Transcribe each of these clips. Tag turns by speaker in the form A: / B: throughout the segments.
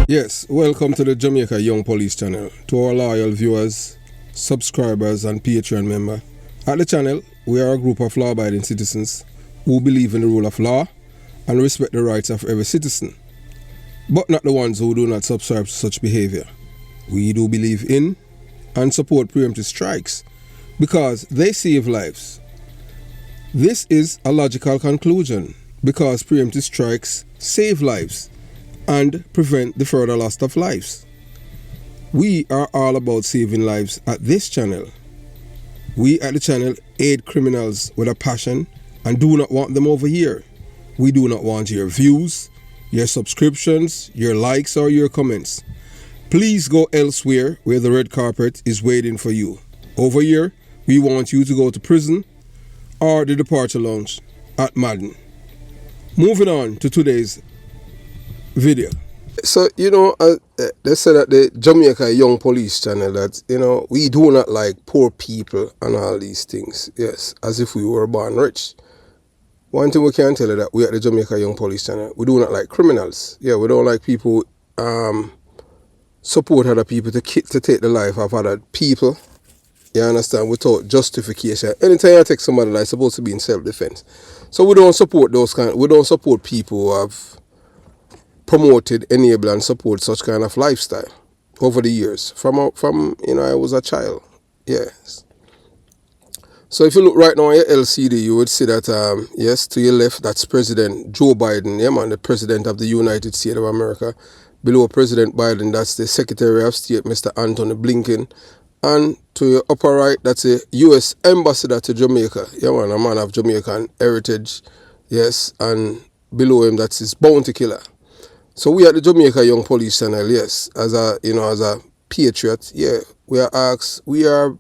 A: Yes, welcome to the Jamaica Young Police channel. To our loyal viewers, subscribers and Patreon member. At the channel, we are a group of law-abiding citizens who believe in the rule of law and respect the rights of every citizen, but not the ones who do not subscribe to such behavior. We do believe in and support preemptive strikes because they save lives. This is a logical conclusion because preemptive strikes save lives and prevent the further loss of lives. We are all about saving lives at this channel. We at the channel aid criminals with a passion and do not want them over here. We do not want your views, your subscriptions, your likes or your comments. Please go elsewhere where the red carpet is waiting for you. Over here, we want you to go to prison or the departure lounge at Madden. Moving on to today's video. So, they said at the Jamaica Young Police channel that, we do not like poor people and all these things. Yes, as if we were born rich. One thing we can tell you that we at the Jamaica Young Police channel, we do not like criminals. Yeah, we don't like people support other people to take the life of other people. You understand? Without justification. Anytime you take somebody that's supposed to be in self-defense. So we don't support we don't support people who have promoted, enable and support such kind of lifestyle over the years from I was a child. Yes. So if you look right now on your LCD, you would see that yes, to your left, that's President Joe Biden, yeah man, the President of the United States of America. Below President Biden, that's the Secretary of State, Mr. Anthony Blinken. And to your upper right, that's a U.S. ambassador to Jamaica. Yeah man, a man of Jamaican heritage. Yes, and below him, that's his bounty killer. So we at the Jamaica Young Police channel, yes, as a patriot, yeah, we are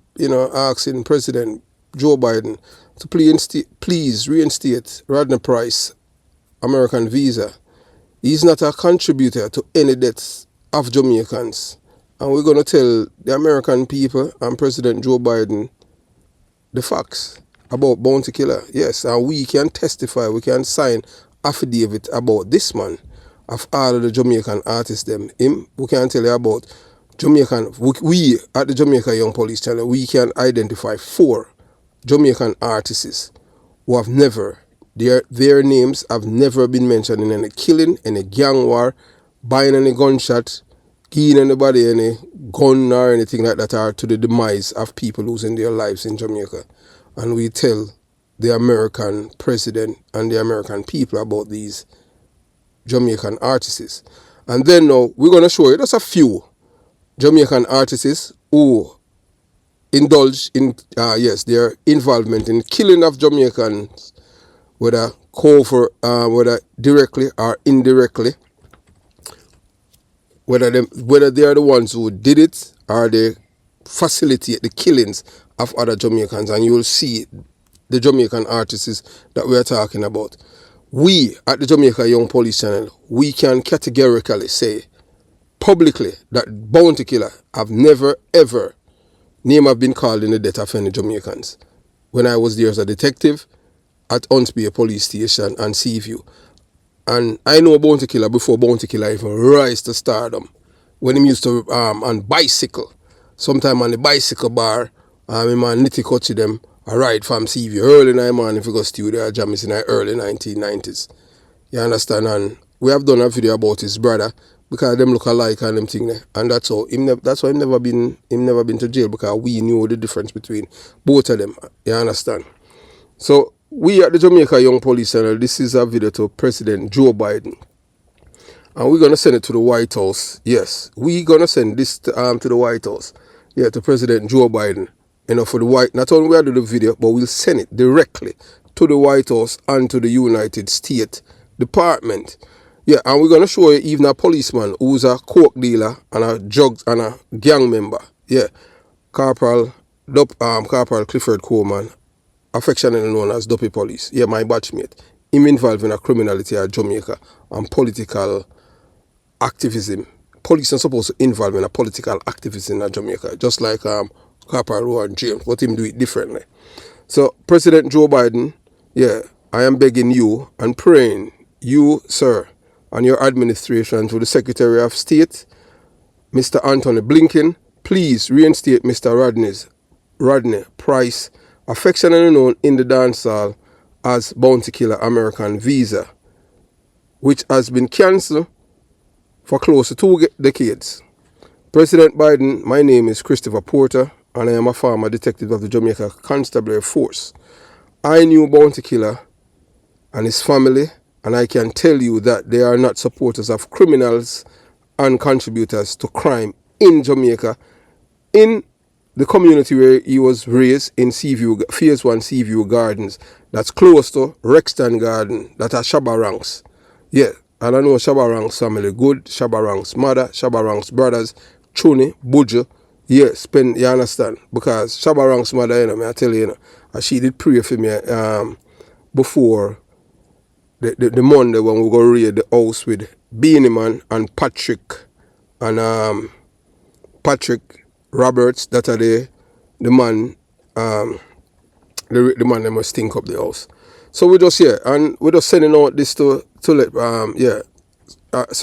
A: asking President Joe Biden to please reinstate Rodney Price American visa. He's not a contributor to any deaths of Jamaicans. And we're going to tell the American people and President Joe Biden the facts about bounty killer. Yes, and we can testify, we can sign affidavit about this man. Of all of the Jamaican artists we can tell you about Jamaican, we at the Jamaica Young Police channel, we can identify 4 Jamaican artists who have never, their names have never been mentioned in any killing, any gang war, buying any gunshot, giving anybody any gun or anything like that, are to the demise of people losing their lives in Jamaica. And we tell the American president and the American people about these Jamaican artists. And then now we're going to show you just a few Jamaican artists who indulge in their involvement in killing of Jamaicans, whether directly or indirectly, whether they are the ones who did it or they facilitate the killings of other Jamaicans. And you will see the Jamaican artists that we are talking about. We at the Jamaica Young Police channel, we can categorically say publicly that bounty killer have never ever name have been called in the death of any Jamaicans. When I was there as a detective at Huntsby Police Station and Seaview. And I know bounty killer before bounty killer even rise to stardom. When he used to on bicycle. Sometime on the bicycle bar, him and Nitty Coachy them a ride from Seaview early in the morning if you go studio jamming in the early 1990s. You understand? And we have done a video about his brother because them look alike and them thing there. And that's why him never been to jail, because we knew the difference between both of them. You understand? So we at the Jamaica Young Police channel, this is a video to President Joe Biden. And we're gonna send it to the White House. Yes, we're gonna send this to the White House. Yeah, to President Joe Biden. For the not only we'll do the video, but we'll send it directly to the White House and to the United States Department. Yeah, and we're gonna show you even a policeman who's a coke dealer and a drug and a gang member. Yeah, Corporal Clifford Coleman, affectionately known as Duppy Police. Yeah, my batchmate. Him involved in a criminality at Jamaica and political activism. Police are supposed to involve in a political activism in Jamaica, just like Corporal Rowan James, but him do it differently. So President Joe Biden, yeah, I am begging you and praying you, sir, and your administration to the Secretary of State, Mr. Anthony Blinken, please reinstate Mr. Rodney Price, affectionately known in the dancehall as Bounty Killer American Visa, which has been cancelled for close to 2 decades. President Biden, my name is Christopher Porter, and I am a former detective of the Jamaica Constabulary Force. I knew Bounty Killer and his family, and I can tell you that they are not supporters of criminals and contributors to crime in Jamaica, in the community where he was raised in Seaview, Phase 1 Seaview Gardens. That's close to Rexton Garden, that are Shabba Ranks. Yeah, and I know Shabba Ranks family good, Shabba Ranks mother, Shabba Ranks brothers, Chuni, Buju. Yeah, you understand? Because Shabba Ranks mother, I tell you, and she did pray for me before the Monday when we go raid the house with Beanie Man and Patrick and Patrick Roberts, that are the man the man that must stink up the house. So we just and we're just sending out this to let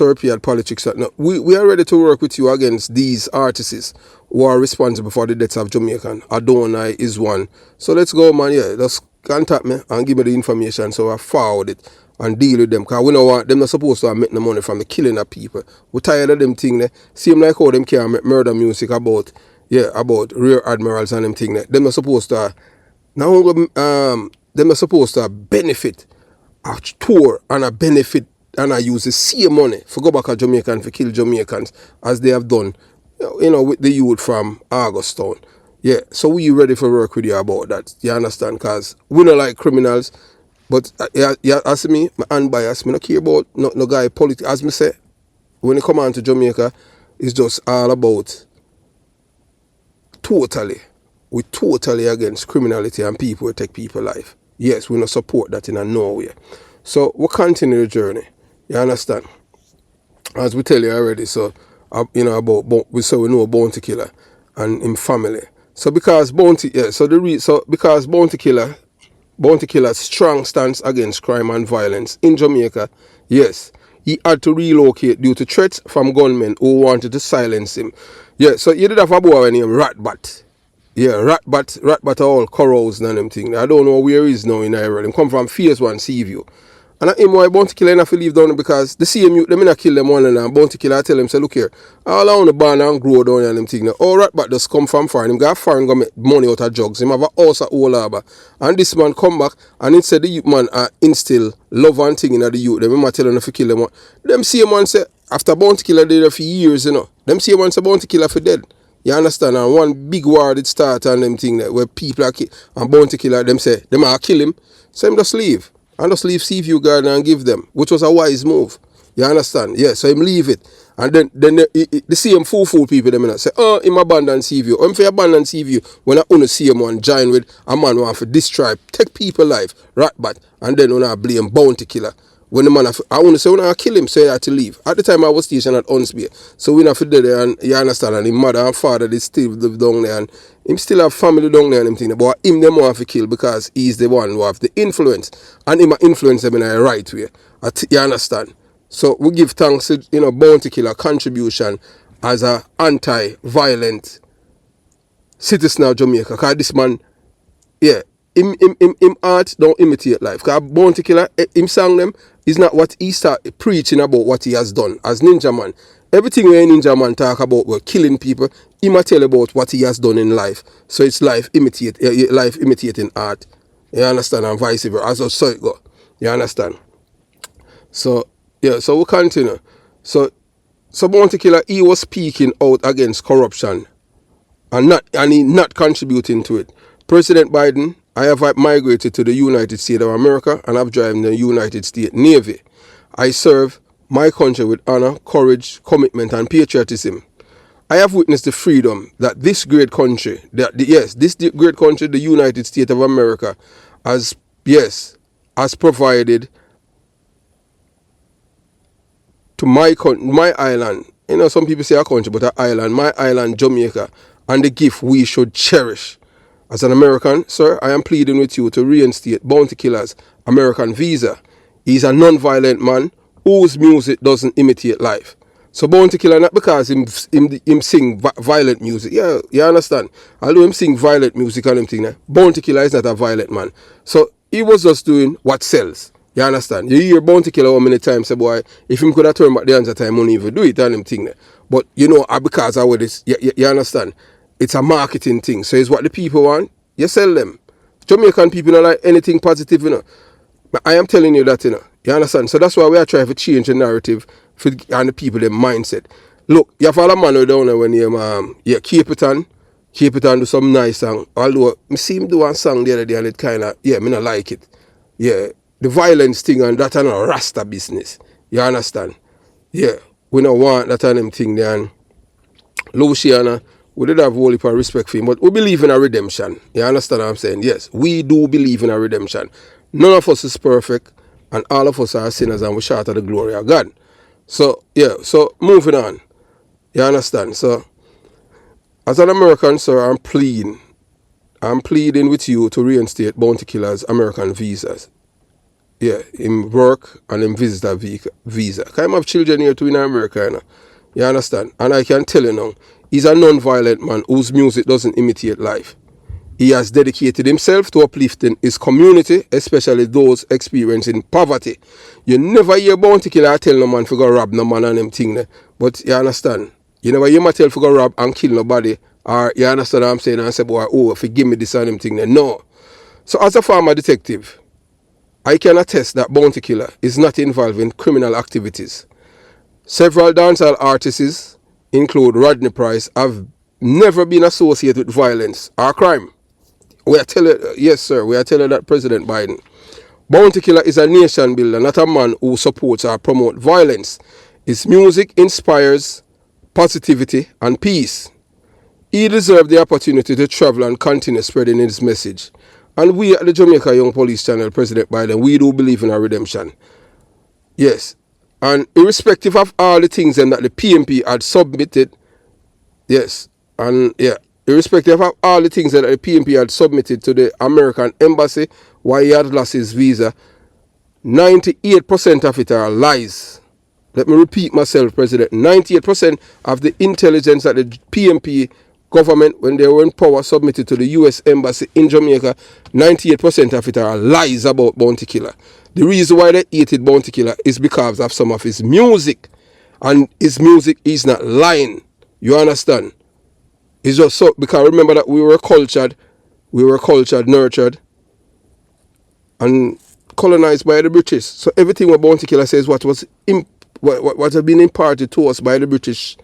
A: European politics. No, we are ready to work with you against these artists who are responsible for the deaths of Jamaican. Adonai is one. So let's go, man. Yeah, just contact me and give me the information so I forward it and deal with them. Because we don't want them not supposed to make the money from the killing of people. We're tired of them thing there. Seem like how them can make murder music about rear admirals and them thing there. Them not supposed to now them are supposed to benefit a tour and a benefit and I use the same money for go back to Jamaica and for kill Jamaicans as they have done, with the youth from Augustown. Yeah, so we ready for work with you about that. You understand? Because we don't like criminals, but as me, my unbiased, me not care about no guy politics. As me say, when it come on to Jamaica, it's just all about we totally against criminality and people who take people's life. Yes, we don't support that in no way. So we continue the journey. You understand? As we tell you already, so we know about Bounty Killer and him family. So because Bounty Killer's strong stance against crime and violence in Jamaica, yes, he had to relocate due to threats from gunmen who wanted to silence him. Yeah, so you did have a boy named Ratbat. Yeah, Ratbat are all corals and them thing. I don't know where he is now in Ireland. He come from Phase 1 Seaview. And him why Bounty Killer enough to leave down there because the same youth, them not kill them one and Bounty Killer tell them, say, look here, all I want to born and grow down here and them thing. Now, all Ratbat just come from foreign. Him got foreign go make money out of drugs. Him have a house at Old Harbour. And this man come back and instead the youth man instill love and thing in the youth. Them him tell them to kill them. Them same man say, after Bounty Killer did there for years, them same man say Bounty Killer for dead. You understand? And one big war did start and them thing that where people are and Bounty Killer, them say, them are kill him. So him just leave. And just leave Seaview Garden and give them, which was a wise move. You understand? Yeah, so him leave it. And then the same fool people, them say, him abandon Seaview. Or him for abandon Seaview when I only see him one join with a man want for this tribe, take people life, Ratbat, and then when I blame Bounty Killer. When the man, I want to say, when I kill him, so he had to leave. At the time, I was stationed at Unsby. So we not fit there, and you understand, and his mother and father, they still live down there, and him still have family down there and him thing. But him, them want to kill because he's the one who have the influence. And him influence them in a right way. You understand? So we give thanks to, Bounty Killer contribution as a anti-violent citizen of Jamaica. Because this man, yeah, him art don't imitate life. Because Bounty Killer, him sang them, is not what he start preaching about what he has done as Ninja Man. Everything where Ninja Man talk about we're killing people, he might tell about what he has done in life. So it's life imitating art. You understand? And vice versa. As so it go. You understand? So yeah, so we continue. So Bounty Killer, he was speaking out against corruption and he not contributing to it. President Biden, I have migrated to the United States of America and I've joined the United States Navy. I serve my country with honor, courage, commitment and patriotism. I have witnessed the freedom that this great country, the United States of America, has provided to my island. Some people say a country, but an island, my island, Jamaica, and the gift we should cherish. As an American, sir, I am pleading with you to reinstate Bounty Killer's American visa. He is a non-violent man whose music doesn't imitate life. So Bounty Killer, not because him sing violent music. Yeah, you understand? Although him sing violent music and him thing, Bounty Killer is not a violent man. So he was just doing what sells. You understand? You hear Bounty Killer how many times say, boy, if him could have turned back the answer time, wouldn't even do it and him thing. But you know, because of what this, you understand? It's a marketing thing. So it's what the people want, you sell them. Jamaican people don't like anything positive, you know. But I am telling you that, you know. You understand? So that's why we are trying to change the narrative for and the people, their mindset. Look, you have all a man down there when you keep it on do some nice song. Although I see him do one song the other day and it kinda me not like it. Yeah. The violence thing and that and a rasta business. You understand? Yeah. We don't want that and them thing there and Luciana, we did have a whole heap of respect for him, but we believe in a redemption. You understand what I'm saying? Yes, we do believe in a redemption. None of us is perfect, and all of us are sinners, and we're short of the glory of God. So, yeah, so moving on. You understand? So, as an American, sir, I'm pleading with you to reinstate Bounty Killer's American visas. Yeah, him work and him visitor visa. Because I have children here too in America, you know. You understand? And I can tell you now, he's a non-violent man whose music doesn't imitate life. He has dedicated himself to uplifting his community, especially those experiencing poverty. You never hear Bounty Killer tell no man to go rob no man and them thing there. But you understand? You never hear me tell to go rob and kill nobody. Or you understand what I'm saying? And say, boy, oh, forgive me this and them thing there. No. So as a former detective, I can attest that Bounty Killer is not involved in criminal activities. Several dancehall artists, include Rodney Price, have never been associated with violence or crime. We are telling, yes sir, we are telling that President Biden. Bounty Killer is a nation builder, not a man who supports or promotes violence. His music inspires positivity and peace. He deserves the opportunity to travel and continue spreading his message. And we at the Jamaica Young Police Channel, President Biden, we do believe in a redemption. Yes. And irrespective of all the things that the PMP had submitted, yes, and yeah, irrespective of all the things that the PMP had submitted to the American embassy why he had lost his visa, 98% of it are lies. Let me repeat myself, President. 98% of the intelligence that the PMP government, when they were in power, submitted to the US Embassy in Jamaica, 98% of it are lies about Bounty Killer. The reason why they hated Bounty Killer is because of some of his music. And his music is not lying. You understand? It's just so, because remember that we were cultured, nurtured, and colonized by the British. So everything what Bounty Killer says what has been imparted to us by the British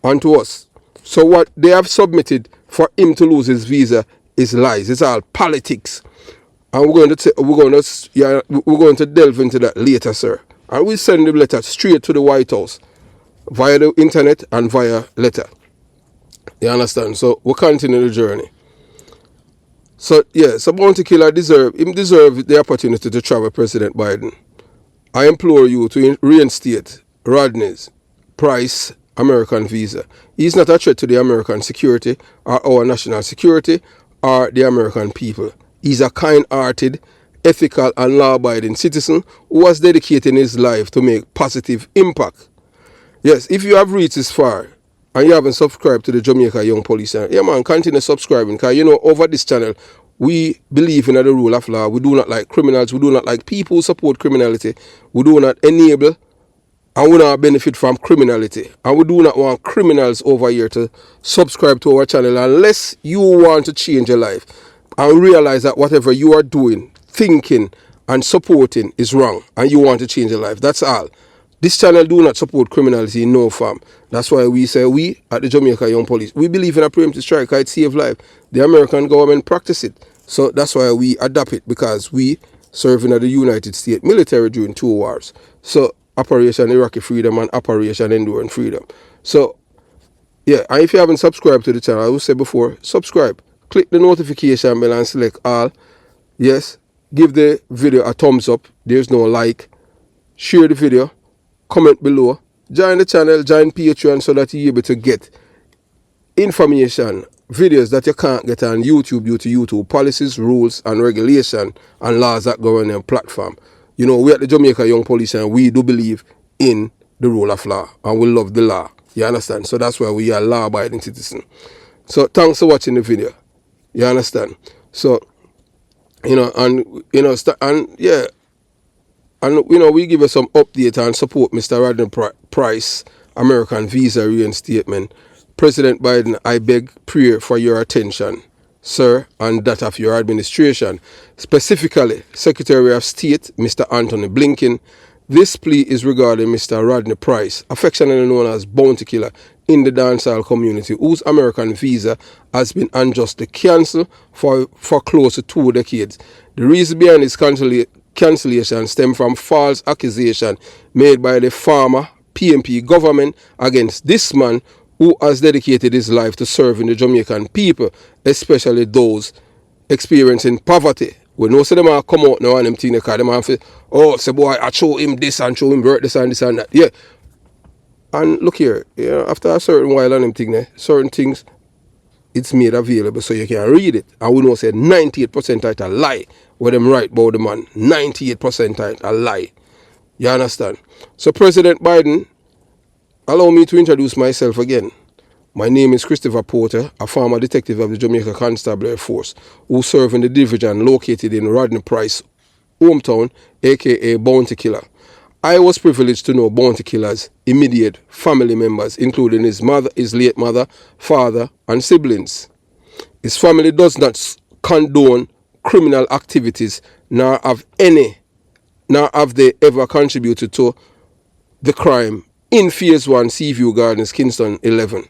A: onto us. So what they have submitted for him to lose his visa is lies. It's all politics. And we're going to delve into that later, sir. And we send the letter straight to the White House via the internet and via letter. You understand? So we'll continue the journey. So yeah, so Bounty Killer deserve the opportunity to travel President Biden. I implore you to reinstate Rodney's Price American visa. He's not a threat to the American security or our national security or the American people. He's a kind-hearted, ethical and law-abiding citizen who has dedicated his life to make positive impact. Yes, if you have reached this far and you haven't subscribed to the Jamaica Young Police channel, yeah man, continue subscribing, because you know over this channel we believe in the rule of law. We do not like criminals. We do not like people who support criminality. We do not enable and we not benefit from criminality. And we do not want criminals over here to subscribe to our channel unless you want to change your life and realize that whatever you are doing, thinking and supporting is wrong and you want to change your life. That's all. This channel do not support criminality in no form. That's why we say we at the Jamaica Young Police, we believe in a preemptive strike. It save life. The American government practice it. So that's why we adopt it, because we serving at the United States military during 2 wars. So Operation Iraqi Freedom and Operation Enduring Freedom. So yeah, and if you haven't subscribed to the channel, I will say before, subscribe. Click the notification bell and select all. Yes, give the video a thumbs up. There's no like. Share the video. Comment below. Join the channel, join Patreon so that you're able to get information, videos that you can't get on YouTube due to YouTube policies, rules and regulation and laws that govern your platform. You know, we at the Jamaica Young Police and we do believe in the rule of law and we love the law. You understand? So that's why we are law-abiding citizens. So thanks for watching the video. You understand? So, you know, and, you know, and yeah, and, you know, we give us some update and support Mr. Rodney Price, American visa reinstatement. President Biden, I beg, pray for your attention, sir, and that of your administration. Specifically, Secretary of State, Mr. Anthony Blinken. This plea is regarding Mr. Rodney Price, affectionately known as Bounty Killer, in the dancehall community, whose American visa has been unjustly cancelled for close to 2 decades. The reason behind his cancellation stem from false accusation made by the former PNP government against this man who has dedicated his life to serving the Jamaican people, especially those experiencing poverty. We know so them are come out now and them thing because them have to, oh, say boy, I show him this and show him work this and that. Yeah. And look here, you know, after a certain while on them thing, certain things it's made available so you can read it. And we know say 98% of it a lie. What them write about the man. 98% of it a lie. You understand? So President Biden, allow me to introduce myself again. My name is Christopher Porter, a former detective of the Jamaica Constabulary Force, who served in the division located in Rodney Price's hometown, aka Bounty Killer. I was privileged to know Bounty Killer's immediate family members, including his late mother, father, and siblings. His family does not condone criminal activities, nor have they ever contributed to the crime in Phase 1 Seaview Gardens, Kingston 11.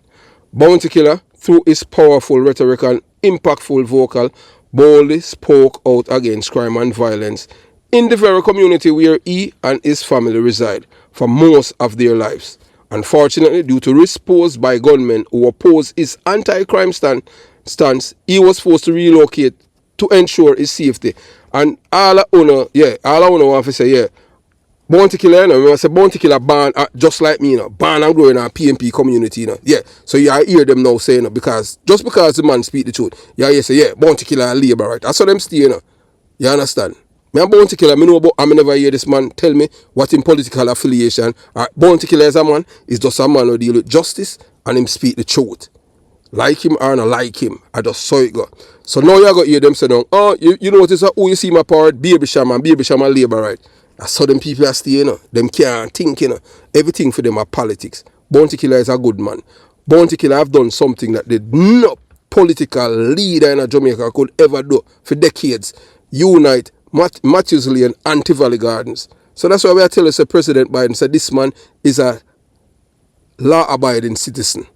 A: Bounty Killer, through his powerful rhetoric and impactful vocal, boldly spoke out against crime and violence in the very community where he and his family reside for most of their lives. Unfortunately, due to risks posed by gunmen who opposed his anti-crime stance, he was forced to relocate to ensure his safety. And all I want to say, yeah, Bounty Killer, you know, when I say Bounty Killer born just like me, you know, born and growing in a PNP community, you know. Yeah, so you hear them now saying, you know, because just because the man speak the truth, you say, yeah, Bounty Killer and labor, right? That's how them stay, you know. You understand? Me a Bounty Killer, me know about, I never hear this man tell me what in political affiliation. Bounty Killer is a man, is just a man who deal with justice and him speak the truth. Like him or not like him, I just saw it go. So now you got to hear them say, oh, you notice who you see my part, Baby Shaman labor, right? That's how them people are stay, you know. Them can't think, you know. Everything for them are politics. Bounty Killer is a good man. Bounty Killer have done something that no political leader in Jamaica could ever do for decades. Unite Matthews Lane, Anti-Valley Gardens. So that's why we are telling us President Biden said this man is a law-abiding citizen.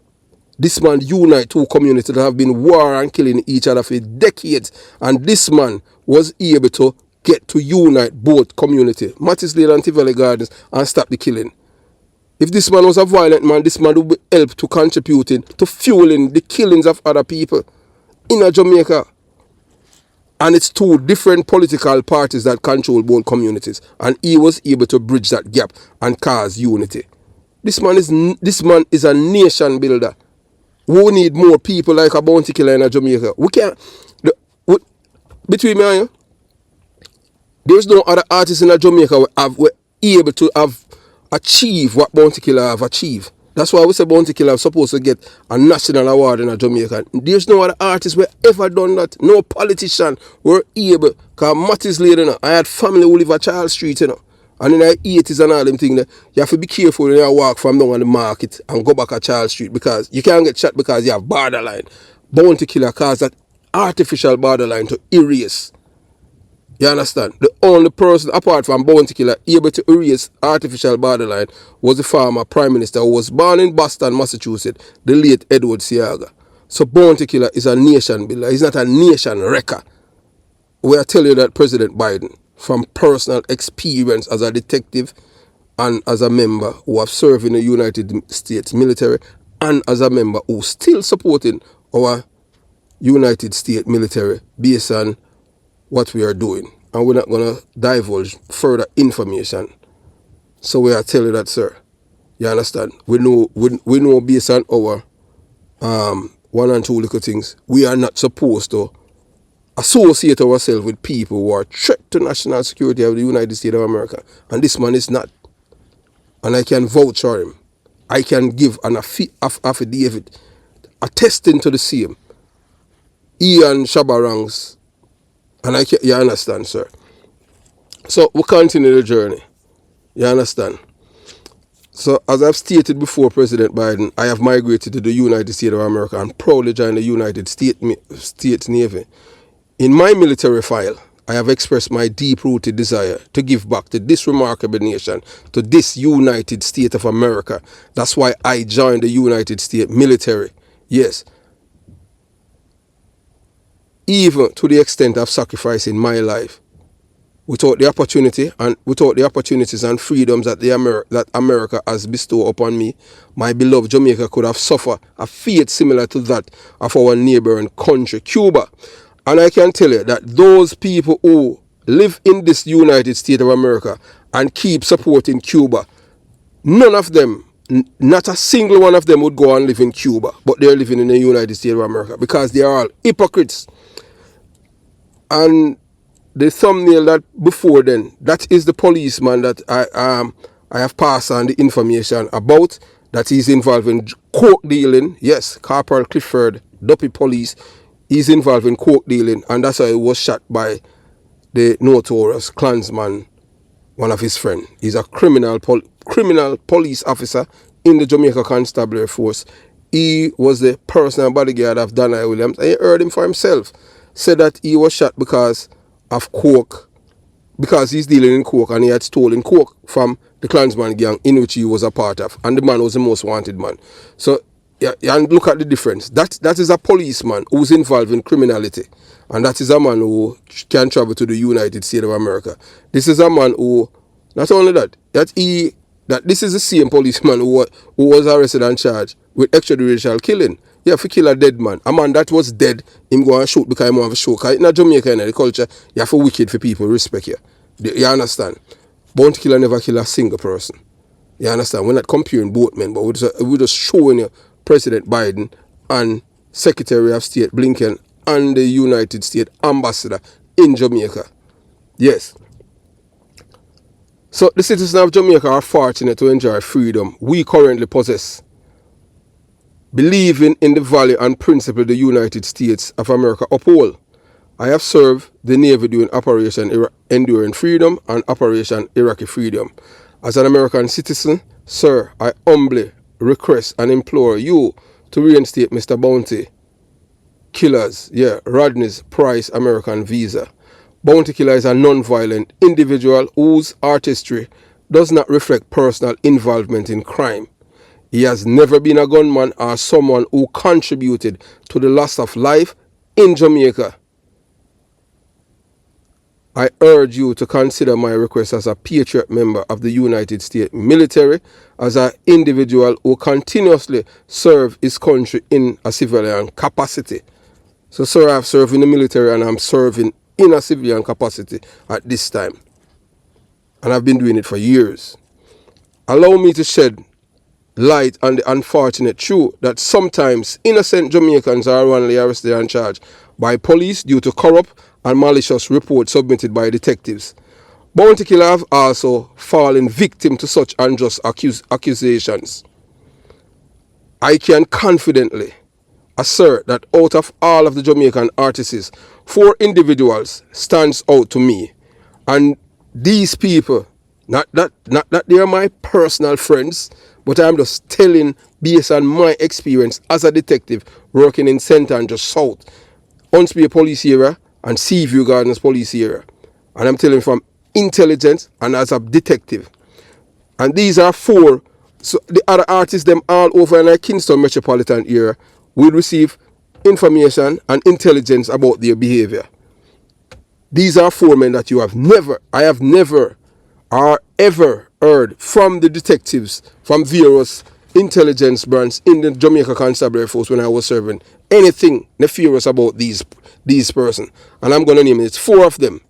A: This man unite 2 communities that have been war and killing each other for decades. And this man was able to get to unite both communities, Matthews Lane and Anti-Valley Gardens, and stop the killing. If this man was a violent man, this man would be helped to contributing to fueling the killings of other people in Jamaica. And it's 2 different political parties that control both communities. And he was able to bridge that gap and cause unity. This man is a nation builder. We need more people like a Bounty Killer in Jamaica. We can't. Between me and you, there's no other artists in Jamaica who were able to have achieved what Bounty Killer have achieved. That's why we say Bounty Killer is supposed to get a national award in Jamaica. There's no other artist who ever done that. No politician were able. Because Matty's lady, you know, I had family who live at Charles Street, you know. And in the 80s and all them things, you have to be careful when you walk from down on the market and go back at Charles Street because you can't get shot because you have borderline. Bounty Killer caused that artificial borderline to erase. You understand? The only person, apart from Bounty Killer, able to erase artificial borderline was the former Prime Minister who was born in Boston, Massachusetts, the late Edward Seaga. So Bounty Killer is a nation builder. He's not a nation wrecker. We are telling you that President Biden, from personal experience as a detective and as a member who have served in the United States military and as a member who still supporting our United States military based on what we are doing, and we're not going to divulge further information. So we are telling you that, sir. You understand? We know based on our 1 and 2 little things, we are not supposed to associate ourselves with people who are a threat to national security of the United States of America. And this man is not. And I can vouch for him. I can give an affidavit attesting to the same. Ian Shabarangs. And you understand, sir. So we continue the journey. You understand? So as I've stated before, President Biden, I have migrated to the United States of America and proudly joined the United States Navy. In my military file, I have expressed my deep-rooted desire to give back to this remarkable nation, to this United States of America. That's why I joined the United States military. Yes. Even to the extent of sacrificing my life. Without the opportunity and without the opportunities and freedoms that that America has bestowed upon me, my beloved Jamaica could have suffered a fate similar to that of our neighboring country, Cuba. And I can tell you that those people who live in this United States of America and keep supporting Cuba, none of them, not a single one of them would go and live in Cuba, but they're living in the United States of America because they are all hypocrites. And the thumbnail that before then, that is the policeman that I have passed on the information about, that he's involved in coke dealing. Yes, Corporal Clifford, Duppy Police, he's involved in coke dealing, and that's how he was shot by the notorious Klansman, one of his friends. He's a criminal police officer in the Jamaica Constabulary Force. He was the personal bodyguard of Daniel Williams, and he heard him for himself. Said that he was shot because of coke, because he's dealing in coke and he had stolen coke from the Klansman gang in which he was a part of, and the man was the most wanted man. So yeah, and look at the difference. That is a policeman who's involved in criminality, and that is a man who can travel to the United States of America. This is a man who, not only that this is the same policeman who was arrested and charged with extrajudicial killing. Yeah, if you kill a dead man, a man that was dead, him go and shoot because he want to show. Because in Jamaica, in the culture, you have to wicked for people respect you. You understand? Bounty killer never kill a single person. You understand? We're not comparing both men, but we're just showing you President Biden and Secretary of State Blinken and the United States Ambassador in Jamaica. Yes. So the citizens of Jamaica are fortunate to enjoy freedom we currently possess. Believing in the value and principle the United States of America uphold, I have served the Navy during Operation Enduring Freedom and Operation Iraqi Freedom. As an American citizen, sir, I humbly request and implore you to reinstate Mr. Bounty Killer's, Rodney's Price American visa. Bounty Killer is a non-violent individual whose artistry does not reflect personal involvement in crime. He has never been a gunman or someone who contributed to the loss of life in Jamaica. I urge you to consider my request as a patriot member of the United States military, as an individual who continuously served his country in a civilian capacity. So, sir, I've served in the military and I'm serving in a civilian capacity at this time. And I've been doing it for years. Allow me to shed light on the unfortunate truth that sometimes innocent Jamaicans are wrongly arrested and charged by police due to corrupt and malicious reports submitted by detectives. Bounty killers have also fallen victim to such unjust accusations. I can confidently assert that out of all of the Jamaican artists, 4 individuals stands out to me, and these people, not that they are my personal friends, but I'm just telling based on my experience as a detective working in St. Andrews South, Hunts Bay Police Area and Seaview Gardens Police Area. And I'm telling from intelligence and as a detective. And these are 4. So the other artists, them all over in the Kingston metropolitan area, will receive information and intelligence about their behavior. These are 4 men that I have never or ever heard from the detectives from various intelligence branches in the Jamaica Constabulary Force when I was serving anything nefarious about these persons. And I'm going to name it. It's 4 of them.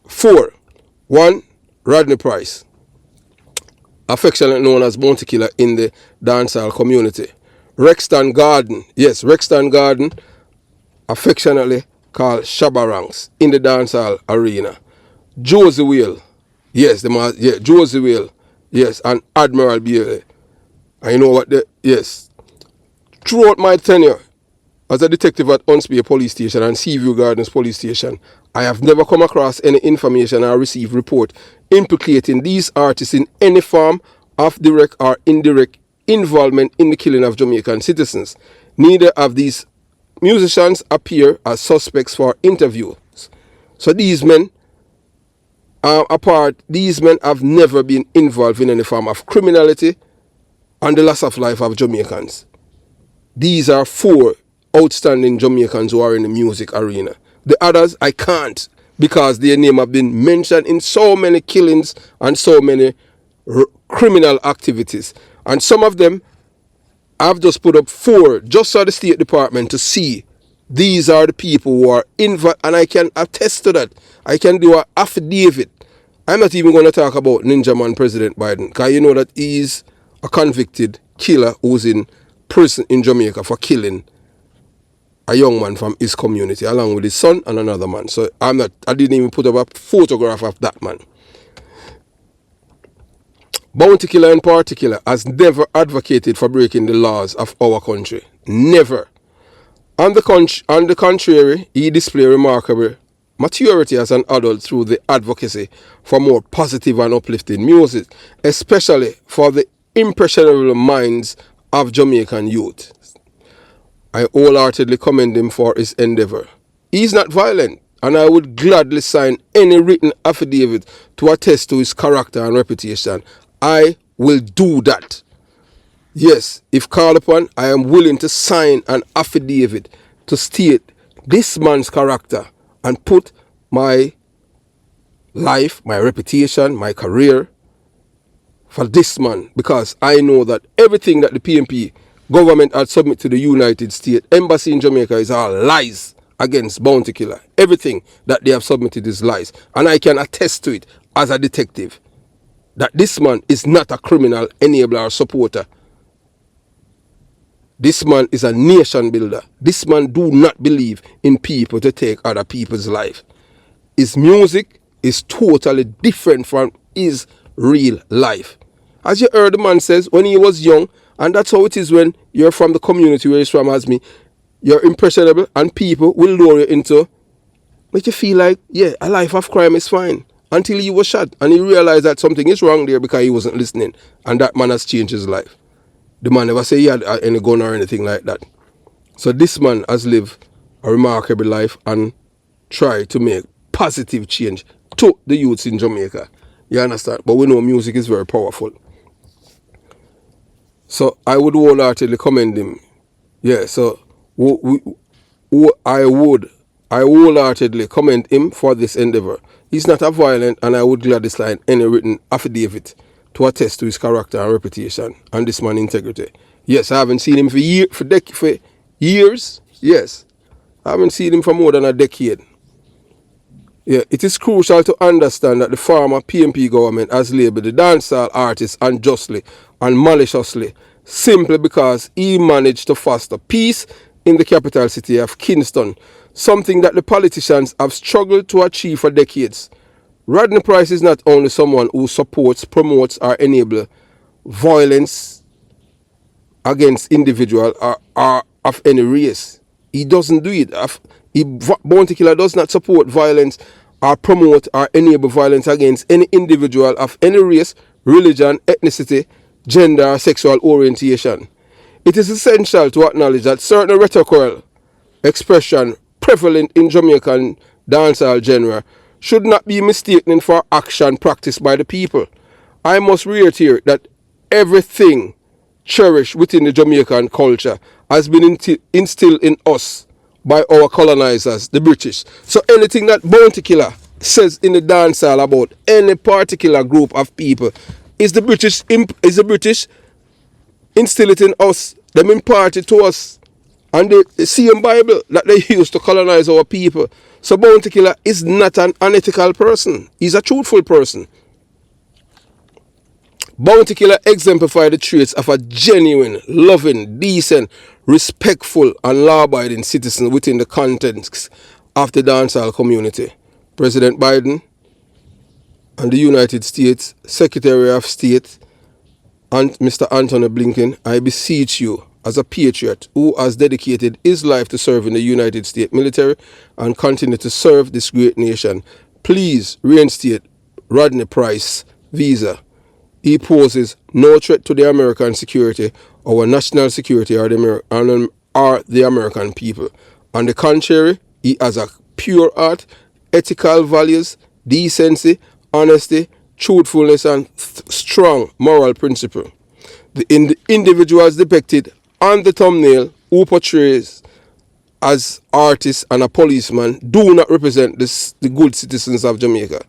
A: 4. 1, Rodney Price, affectionately known as Bounty Killer in the dancehall community. Rexton Garden, affectionately called Shabarangs in the dancehall arena. Josie Whale, yes, Josie Whale, yes, and Admiral Bailey. And you know what? Yes, throughout my tenure as a detective at Unspear Police Station and Seaview Gardens Police Station, I have never come across any information or received report implicating these artists in any form of direct or indirect involvement in the killing of Jamaican citizens. Neither of these musicians appear as suspects for interviews. So these men these men have never been involved in any form of criminality and the loss of life of Jamaicans. These are 4 outstanding Jamaicans who are in the music arena. The others, I can't, because their name have been mentioned in so many killings and so many criminal activities. And some of them, I've just put up 4 just so the State Department to see these are the people who are involved, and I can attest to that. I can do an affidavit. I'm not even going to talk about Ninja Man President Biden, because you know that he's a convicted killer who's in prison in Jamaica for killing a young man from his community along with his son and another man. So I didn't even put up a photograph of that man. Bounty Killer in particular has never advocated for breaking the laws of our country. Never. On the contrary, he displayed remarkable maturity as an adult through the advocacy for more positive and uplifting music, especially for the impressionable minds of Jamaican youth. I wholeheartedly commend him for his endeavor. He is not violent, and I would gladly sign any written affidavit to attest to his character and reputation. I will do that. Yes, if called upon, I am willing to sign an affidavit to state this man's character and put my life, my reputation, my career for this man, because I know that everything that the PNP government had submitted to the United States Embassy in Jamaica is all lies against Bounty Killer. Everything that they have submitted is lies. And I can attest to it as a detective that this man is not a criminal enabler or supporter. This man is a nation builder. This man do not believe in people to take other people's life. His music is totally different from his real life. As you heard the man says, when he was young, and that's how it is when you're from the community where he's from as me, you're impressionable and people will lure you into, make you feel like, yeah, a life of crime is fine. Until he was shot and he realized that something is wrong there because he wasn't listening. And that man has changed his life. The man never say he had any gun or anything like that. So this man has lived a remarkable life and tried to make positive change to the youths in Jamaica. You understand? But we know music is very powerful. So I would wholeheartedly commend him. Yeah, so I wholeheartedly commend him for this endeavor. He's not a violent, and I would gladly sign any written affidavit to attest to his character and reputation and this man's integrity. Yes, I haven't seen him for years. Yes, I haven't seen him for more than a decade. Yeah, it is crucial to understand that the former PNP government has labelled the dancehall artist unjustly and maliciously simply because he managed to foster peace in the capital city of Kingston, something that the politicians have struggled to achieve for decades. Rodney Price is not only someone who supports, promotes, or enables violence against individuals or of any race. He doesn't do it. Bounty Killer does not support violence or promote or enable violence against any individual of any race, religion, ethnicity, gender, or sexual orientation. It is essential to acknowledge that certain rhetorical expression prevalent in Jamaican dancehall genre should not be mistaken for action practiced by the people. I must reiterate that everything cherished within the Jamaican culture has been instilled in us by our colonizers, the British. So anything that Bounty Killer says in the dancehall about any particular group of people is the British instill it in us, them impart it to us. And the same Bible that they used to colonize our people. So Bounty Killer is not an unethical person. He's a truthful person. Bounty Killer exemplified the traits of a genuine, loving, decent, respectful, and law-abiding citizen within the context of the dancehall community. President Biden and the United States Secretary of State and Mr. Anthony Blinken, I beseech you, as a patriot who has dedicated his life to serve in the United States military and continue to serve this great nation, please reinstate Rodney Price's visa. He poses no threat to the American security, our national security, or the American people. On the contrary, he has a pure heart, ethical values, decency, honesty, truthfulness, and strong moral principle. The individuals depicted on the thumbnail who portrays as artists and a policeman do not represent the good citizens of Jamaica.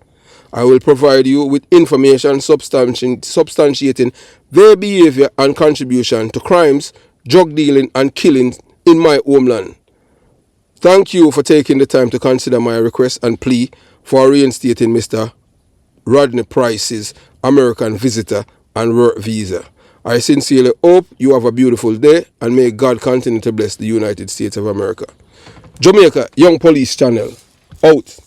A: I will provide you with information substantiating their behavior and contribution to crimes, drug dealing, and killing in my homeland. Thank you for taking the time to consider my request and plea for reinstating Mr. Rodney Price's American visitor and work visa. I sincerely hope you have a beautiful day, and may God continue to bless the United States of America. Jamaica Young Police Channel, out.